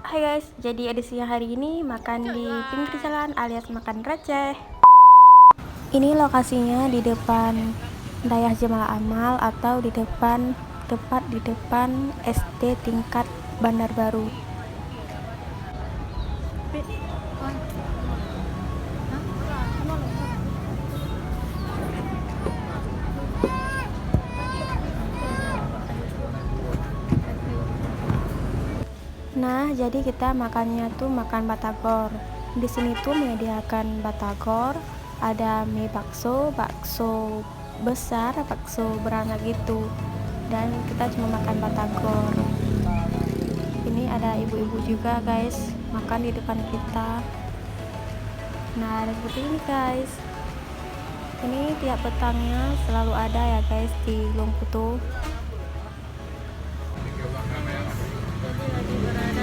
Hai guys, jadi edisinya hari ini makan di pinggir jalan alias makan receh. Ini lokasinya di depan Dayah Jemalah Amal atau tepat di depan SD tingkat Bandar Baru. Nah, jadi kita makannya tuh makan batagor. Di sini tuh menyediakan batagor, ada mie bakso, bakso besar, bakso beranak gitu. Dan kita cuma makan batagor. Ini ada ibu-ibu juga guys, makan di depan kita. Nah, seperti ini guys. Ini tiap petangnya selalu ada ya guys di Gunung Putu.